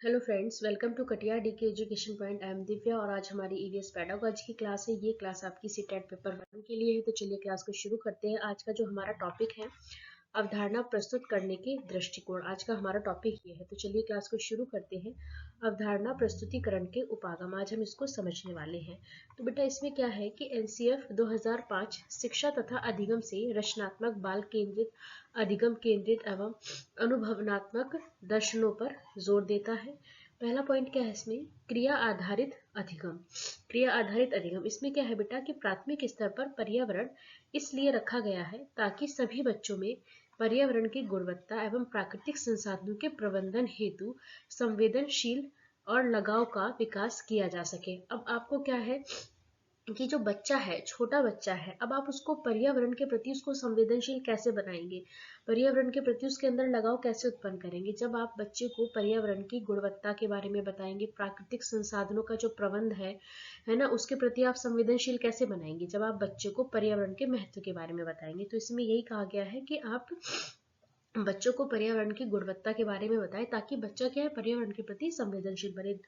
Hello friends, welcome to Katiya DK education point. I am Divya और आज हमारी ईवीएस पेडागोजी की क्लास है। ये क्लास आपकी सीटेट पेपर 1 के लिए है। तो चलिए क्लास को शुरू करते हैं। आज का जो हमारा टॉपिक है अवधारणा प्रस्तुत करने के दृष्टिकोण, आज का हमारा टॉपिक ये है। तो चलिए क्लास को शुरू करते हैं। अवधारणा प्रस्तुतिकरण के उपागम, आज हम इसको समझने वाले हैं। तो बेटा इसमें क्या है कि एनसीएफ 2005 शिक्षा तथा अधिगम से रचनात्मक, बाल केंद्रित, अधिगम केंद्रित एवं अनुभवनात्मक दर्शनों पर जोर देता है। पहला पॉइंट क्या है इसमें, क्रिया आधारित अधिगम। क्रिया आधारित अधिगम इसमें क्या है बेटा कि प्राथमिक स्तर पर पर्यावरण इसलिए रखा गया है ताकि सभी बच्चों में पर्यावरण की गुणवत्ता एवं प्राकृतिक संसाधनों के प्रबंधन हेतु संवेदनशील और लगाव का विकास किया जा सके। अब आपको क्या है कि जो बच्चा है, छोटा बच्चा है, अब आप उसको पर्यावरण के प्रति उसको संवेदनशील कैसे बनाएंगे, पर्यावरण के प्रति उसके अंदर लगाव कैसे उत्पन्न करेंगे। जब आप बच्चे को पर्यावरण की गुणवत्ता के बारे में बताएंगे, प्राकृतिक संसाधनों का जो प्रबंध है ना, उसके प्रति आप संवेदनशील कैसे बनाएंगे, जब आप बच्चे को पर्यावरण के महत्व के बारे में बताएंगे। तो इसमें यही कहा गया है कि आप बच्चों को पर्यावरण की गुणवत्ता के बारे में बताएं ताकि बच्चा क्या है, पर्यावरण के प्रति संवेदनशील बने।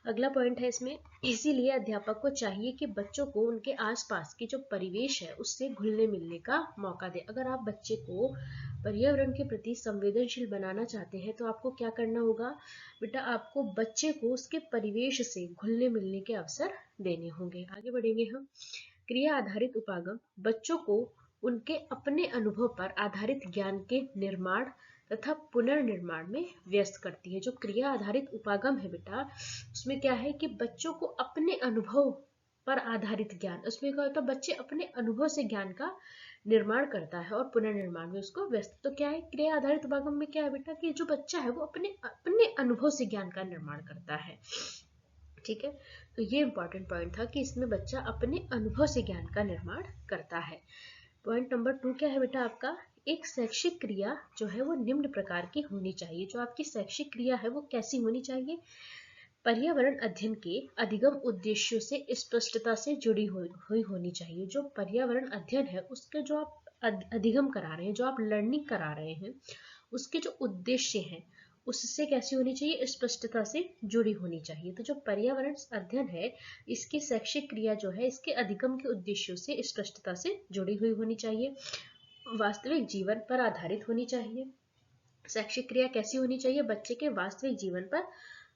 अगला पॉइंट है इसमें, इसीलिए अध्यापक को चाहिए कि बच्चों को उनके आसपास की जो परिवेश है उससे घुलने मिलने का मौका दे। अगर आप बच्चे को पर्यावरण के प्रति संवेदनशील बनाना चाहते हैं तो आपको क्या करना होगा बेटा, आपको बच्चे को उसके परिवेश से घुलने मिलने के अवसर देने होंगे। आगे बढ़ेंगे हम। क्रिया आधारित उपागम बच्चों को उनके अपने अनुभव पर आधारित ज्ञान के निर्माण तथा पुनर्निर्माण में व्यस्त करती है। जो क्रिया आधारित उपागम है बेटा, उसमें क्या है कि बच्चों को अपने अनुभव पर आधारित ज्ञान, उसमें क्या होता है, बच्चे अपने अनुभव से ज्ञान का निर्माण करता है और पुनर्निर्माण में उसको व्यस्त। तो क्या है क्रिया आधारित उपागम में, क्या है बेटा कि जो बच्चा है वो अपने अपने अनुभव से ज्ञान का निर्माण करता है। ठीक है, तो ये इंपॉर्टेंट पॉइंट था कि इसमें बच्चा अपने अनुभव से ज्ञान का निर्माण करता है। पॉइंट नंबर 2 क्या है बेटा आपका, एक शैक्षिक क्रिया जो है वो निम्न प्रकार की होनी चाहिए। जो आपकी शैक्षिक क्रिया है वो कैसी होनी चाहिए, पर्यावरण अध्ययन के अधिगम उद्देश्यों से स्पष्टता से जुड़ी हुई होनी चाहिए। जो पर्यावरण अध्ययन है उसके जो आप अधिगम करा रहे हैं, जो आप लर्निंग करा रहे हैं, उसके जो उद्देश्य हैं उससे कैसी होनी चाहिए, स्पष्टता से जुड़ी होनी चाहिए। तो जो पर्यावरण अध्ययन है इसकी शैक्षिक क्रिया जो है इसके अधिगम के उद्देश्यों से स्पष्टता से जुड़ी हुई होनी चाहिए, वास्तविक जीवन पर आधारित होनी चाहिए। शैक्षिक क्रिया कैसी होनी चाहिए, बच्चे के वास्तविक जीवन पर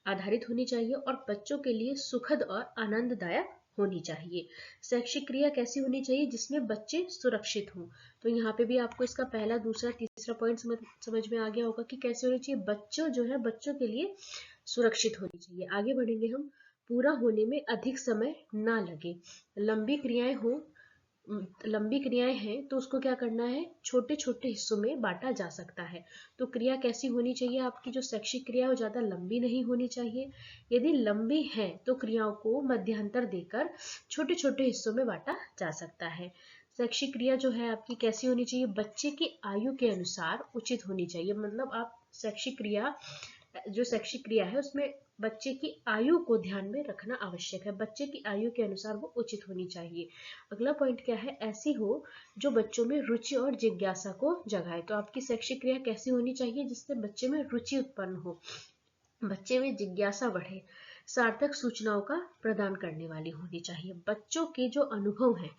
आधारित होनी चाहिए और बच्चों के लिए सुखद और आनंददायक होनी चाहिए। शैक्षिक क्रिया कैसी होनी चाहिए, जिसमें बच्चे सुरक्षित हों। तो यहाँ पे भी आपको इसका पहला, दूसरा, तीसरा पॉइंट समझ में आ गया होगा कि कैसे होनी चाहिए, बच्चों जो है बच्चों के लिए सुरक्षित होनी चाहिए। आगे बढ़ेंगे हम। पूरा होने में अधिक समय ना लगे, लंबी क्रियाएं हो, लंबी क्रियाएं हैं तो उसको क्या करना है, छोटे छोटे हिस्सों में बांटा जा सकता है। तो क्रिया कैसी होनी चाहिए, आपकी जो शैक्षिक क्रिया है ज्यादा लंबी नहीं होनी चाहिए। यदि लंबी है तो क्रियाओं को मध्यांतर देकर छोटे छोटे हिस्सों में बांटा जा सकता है। शैक्षिक क्रिया जो है आपकी कैसी होनी चाहिए, बच्चे की आयु के अनुसार उचित होनी चाहिए। मतलब आप शैक्षिक क्रिया, जो शैक्षिक क्रिया है उसमें बच्चे की आयु को ध्यान में रखना आवश्यक है। बच्चे की आयु के अनुसार वो उचित होनी चाहिए। अगला पॉइंट क्या है, ऐसी हो जो बच्चों में रुचि और जिज्ञासा को जगाए। तो आपकी शैक्षिक क्रिया कैसी होनी चाहिए, जिससे बच्चे में रुचि उत्पन्न हो, बच्चे में जिज्ञासा बढ़े, सार्थक सूचनाओं का प्रदान करने वाली होनी चाहिए, बच्चों के जो अनुभव है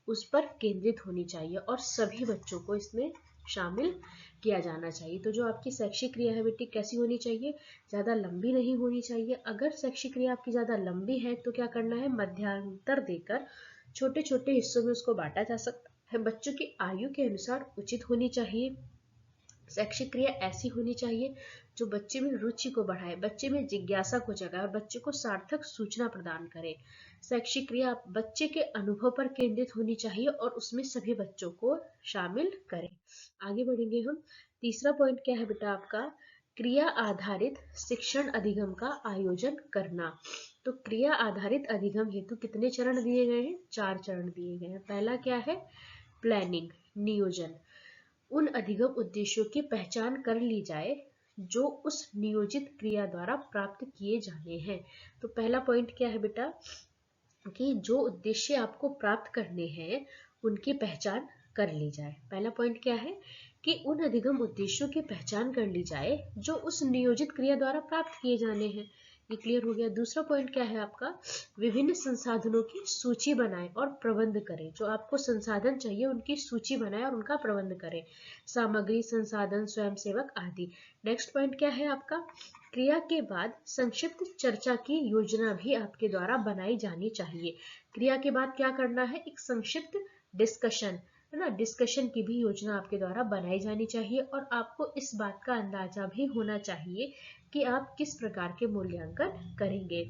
उस पर केंद्रित होनी चाहिए और सभी बच्चों को इसमें शामिल किया जाना चाहिए। तो जो आपकी शैक्षिक क्रिया है बेटी कैसी होनी चाहिए, ज्यादा लंबी नहीं होनी चाहिए। अगर शैक्षिक क्रिया आपकी ज्यादा लंबी है तो क्या करना है, मध्यांतर देकर छोटे छोटे हिस्सों में उसको बांटा जा सकता है। बच्चों की आयु के अनुसार उचित होनी चाहिए। शैक्षिक क्रिया ऐसी होनी चाहिए जो बच्चे में रुचि को बढ़ाए, बच्चे में जिज्ञासा को जगाए और बच्चे को सार्थक सूचना प्रदान करे। शैक्षिक क्रिया बच्चे के अनुभव पर केंद्रित होनी चाहिए और उसमें सभी बच्चों को शामिल करें। आगे बढ़ेंगे हम। तीसरा पॉइंट क्या है बेटा आपका, क्रिया आधारित शिक्षण अधिगम का आयोजन करना। तो क्रिया आधारित अधिगम हेतु कितने चरण दिए गए हैं, 4 चरण दिए गए हैं। पहला क्या है, प्लानिंग, नियोजन। उन अधिगम उद्देश्यों की पहचान कर ली जाए जो उस नियोजित क्रिया द्वारा प्राप्त किए जाने हैं। तो पहला पॉइंट क्या है बेटा कि जो उद्देश्य आपको प्राप्त करने हैं उनकी पहचान कर ली जाए। पहला पॉइंट क्या है, कि उन अधिगम उद्देश्यों की पहचान कर ली जाए जो उस नियोजित क्रिया द्वारा प्राप्त किए जाने हैं। ये क्लियर हो गया। दूसरा पॉइंट क्या है आपका, विभिन्न संसाधनों की सूची बनाएं और प्रबंध करें। जो आपको संसाधन चाहिए उनकी सूची बनाएं और उनका प्रबंध करें, सामग्री, संसाधन, स्वयंसेवक आदि। नेक्स्ट पॉइंट क्या है आपका, क्रिया के बाद संक्षिप्त चर्चा की योजना भी आपके द्वारा बनाई जानी चाहिए। क्रिया के बाद क्या करना है, एक संक्षिप्त डिस्कशन, है ना, डिस्कशन की भी योजना आपके द्वारा बनाई जानी चाहिए। और आपको इस बात का अंदाजा भी होना चाहिए कि आप किस प्रकार के मूल्यांकन करेंगे,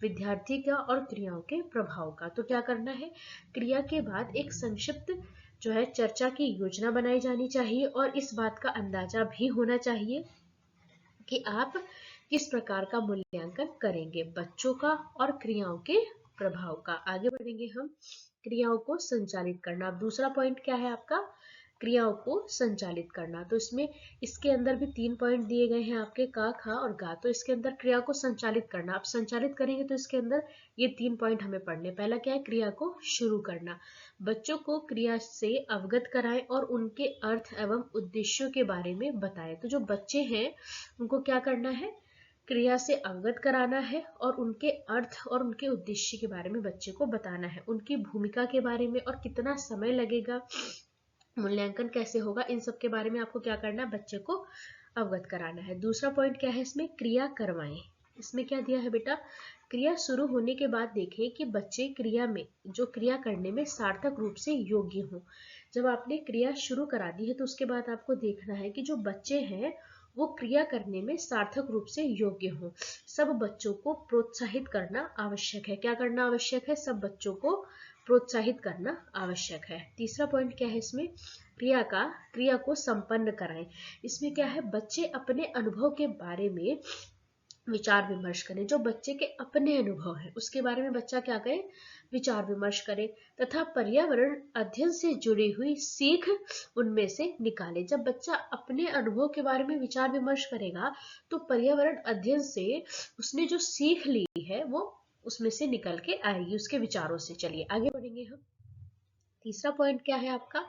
विद्यार्थी का और क्रियाओं के प्रभाव का। तो क्या करना है, क्रिया के बाद एक संक्षिप्त जो है चर्चा की योजना बनाई जानी चाहिए और इस बात का अंदाजा भी होना चाहिए कि आप किस प्रकार का मूल्यांकन करेंगे, बच्चों का और क्रियाओं के प्रभाव का। आगे बढ़ेंगे हम, क्रियाओं को संचालित करना। अब दूसरा पॉइंट क्या है आपका, क्रियाओं को संचालित करना। तो इसमें इसके अंदर भी 3 पॉइंट दिए गए हैं आपके, का, खा और गा। तो इसके अंदर क्रिया को संचालित करना, आप संचालित करेंगे तो इसके अंदर ये 3 पॉइंट हमें पढ़ने। पहला क्या है, क्रिया को शुरू करना, बच्चों को क्रिया से अवगत कराएं और उनके अर्थ एवं उद्देश्यों के बारे में बताएं। तो जो बच्चे हैं उनको क्या करना है, क्रिया से अवगत कराना है और उनके अर्थ और उनके उद्देश्य के बारे में बच्चे को बताना है, उनकी भूमिका के बारे में और कितना समय लगेगा, मूल्यांकन कैसे होगा, इन सब के बारे में आपको क्या करना है, बच्चे को अवगत कराना है। दूसरा पॉइंट क्या है, इसमें क्रिया करवाएं। इसमें क्या दिया है बेटा, क्रिया शुरू होने के बाद देखें कि बच्चे क्रिया में, जो क्रिया करने में सार्थक रूप से योग्य हों। जब आपने क्रिया शुरू करा दी है तो उसके बाद आपको देखना है कि जो बच्चे हैं वो क्रिया करने में सार्थक रूप से योग्य हों। सब बच्चों को प्रोत्साहित करना आवश्यक है। क्या करना आवश्यक है, सब बच्चों को प्रोत्साहित करना आवश्यक है। तीसरा पॉइंट क्या है, इसमें क्रिया को संपन्न कराएं। इसमें क्या है, बच्चे अपने अनुभव के बारे में विचार विमर्श करें। जो बच्चे के अपने अनुभव है उसके बारे में बच्चा क्या करे, विचार विमर्श करे तथा पर्यावरण अध्ययन से जुड़ी हुई सीख उनमें से निकाले। जब बच्चा अपने अनुभव के बारे में विचार विमर्श करेगा तो पर्यावरण अध्ययन से उसने जो सीख ली है वो उसमें से निकल के आएगी, उसके विचारों से। चलिए आगे बढ़ेंगे हम। तीसरा पॉइंट क्या है आपका,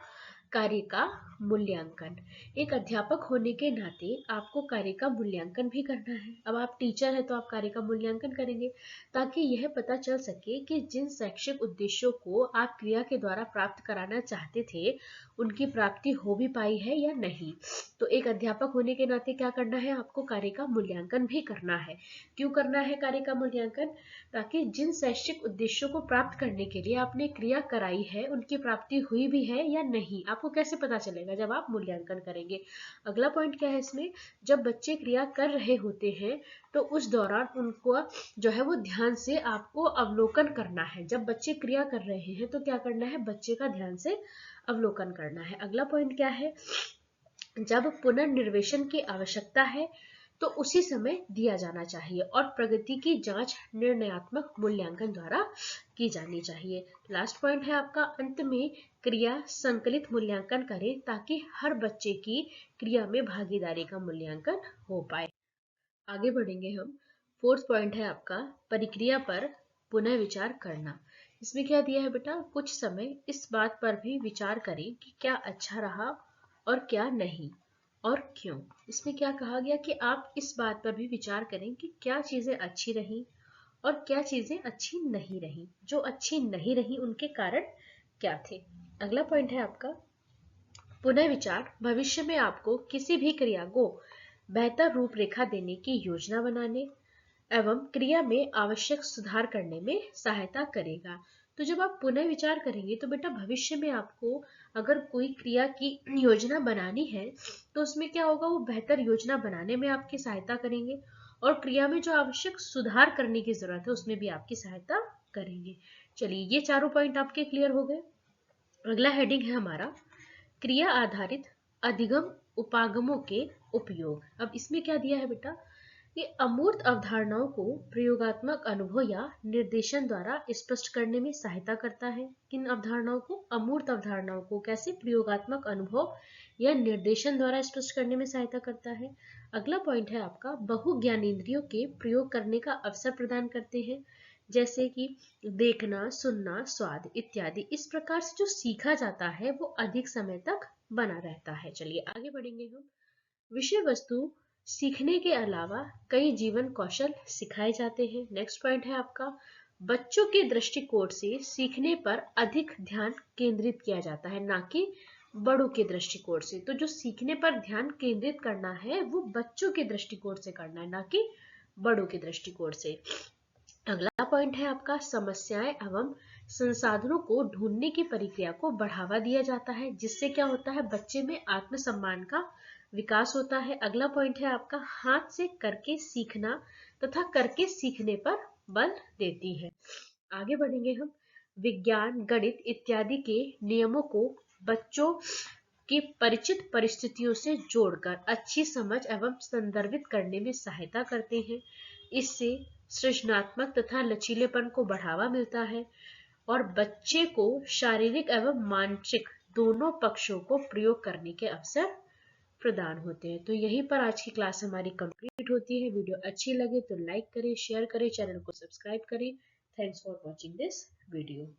कार्य का मूल्यांकन। एक अध्यापक होने के नाते आपको कार्य का मूल्यांकन भी करना है। अब आप टीचर हैं तो आप कार्य का मूल्यांकन करेंगे ताकि यह पता चल सके कि जिन शैक्षिक उद्देश्यों को आप क्रिया के द्वारा प्राप्त कराना चाहते थे उनकी प्राप्ति हो भी पाई है या नहीं। तो एक अध्यापक होने के नाते क्या करना है, आपको कार्य का मूल्यांकन भी करना है। क्यों करना है कार्य का मूल्यांकन, ताकि जिन शैक्षिक उद्देश्यों को प्राप्त करने के लिए आपने क्रिया कराई है उनकी प्राप्ति हुई भी है या नहीं। आपको कैसे पता चलेगा, जब आप मूल्यांकन करेंगे। अगला पॉइंट क्या है इसमें, जब बच्चे क्रिया कर रहे होते हैं तो उस दौरान उनको जो है वो ध्यान से आपको अवलोकन करना है। जब बच्चे क्रिया कर रहे हैं तो क्या करना है, बच्चे का ध्यान से अवलोकन करना है। अगला पॉइंट क्या है, जब पुनर्निर्वेशन की आवश्यकता है तो उसी समय दिया जाना चाहिए और प्रगति की जांच निर्णयात्मक मूल्यांकन द्वारा की जानी चाहिए। लास्ट पॉइंट है आपका, अंत में क्रिया संकलित मूल्यांकन करें ताकि हर बच्चे की क्रिया में भागीदारी का मूल्यांकन हो पाए। आगे बढ़ेंगे हम। फोर्थ पॉइंट है आपका, परिक्रिया पर पुनः विचार करना। इसमें क्या दिया है बेटा, कुछ समय इस बात पर भी विचार करें कि क्या अच्छा रहा और क्या नहीं और क्यों। इसमें क्या कहा गया कि आप इस बात पर भी विचार करें कि क्या चीजें अच्छी रही और क्या चीजें अच्छी नहीं रही। जो अच्छी नहीं रही उनके कारण क्या थे। अगला पॉइंट है आपका, पुनः विचार भविष्य में आपको किसी भी क्रिया को बेहतर रूपरेखा देने की योजना बनाने एवं क्रिया में आवश्यक सुधार करने में सहायता करेगा। तो जब आप पुनः विचार करेंगे तो बेटा भविष्य में आपको अगर कोई क्रिया की योजना बनानी है तो उसमें क्या होगा, वो बेहतर योजना बनाने में आपकी सहायता करेंगे और क्रिया में जो आवश्यक सुधार करने की जरूरत है उसमें भी आपकी सहायता करेंगे। चलिए ये चारों पॉइंट आपके क्लियर हो गए। अगला हेडिंग है हमारा, क्रिया आधारित अधिगम उपागमों के उपयोग। अब इसमें क्या दिया है बेटा, ये अमूर्त अवधारणाओं को प्रयोगात्मक अनुभव या निर्देशन द्वारा स्पष्ट करने में सहायता करता है। किन अवधारणाओं को, अमूर्त अवधारणाओं को कैसे प्रयोगात्मक अनुभव या निर्देशन द्वारा स्पष्ट करने में सहायता करता है। अगला पॉइंट है आपका, बहु ज्ञानेंद्रियों के प्रयोग करने का अवसर प्रदान करते हैं, जैसे कि देखना, सुनना, स्वाद इत्यादि। इस प्रकार से जो सीखा जाता है वो अधिक समय तक बना रहता है। चलिए आगे बढ़ेंगे हम। विषय वस्तु सीखने के अलावा कई जीवन कौशल सिखाए जाते हैं। नेक्स्ट पॉइंट है आपका, बच्चों के दृष्टिकोण से सीखने पर अधिक ध्यान केंद्रित किया जाता है, ना कि बड़ों के दृष्टिकोण से। तो जो सीखने पर ध्यान केंद्रित करना है वो बच्चों के दृष्टिकोण से करना है, ना कि बड़ों के दृष्टिकोण से। अगला पॉइंट है आपका, समस्याएं एवं संसाधनों को ढूंढने की प्रक्रिया को बढ़ावा दिया जाता है, जिससे क्या होता है, बच्चे में आत्मसम्मान का विकास होता है। अगला पॉइंट है आपका, हाथ से करके सीखना तथा करके सीखने पर बल देती है। आगे बढ़ेंगे हम। विज्ञान, गणित इत्यादि के नियमों को बच्चों की परिचित परिस्थितियों से जोड़कर अच्छी समझ एवं संदर्भित करने में सहायता करते हैं। इससे सृजनात्मक तथा लचीलेपन को बढ़ावा मिलता है और बच्चे को शारीरिक एवं मानसिक दोनों पक्षों को प्रयोग करने के अवसर प्रदान होते हैं। तो यहीं पर आज की क्लास हमारी कंप्लीट होती है। वीडियो अच्छी लगे तो लाइक करें, शेयर करें, चैनल को सब्सक्राइब करें। Thanks for watching this video.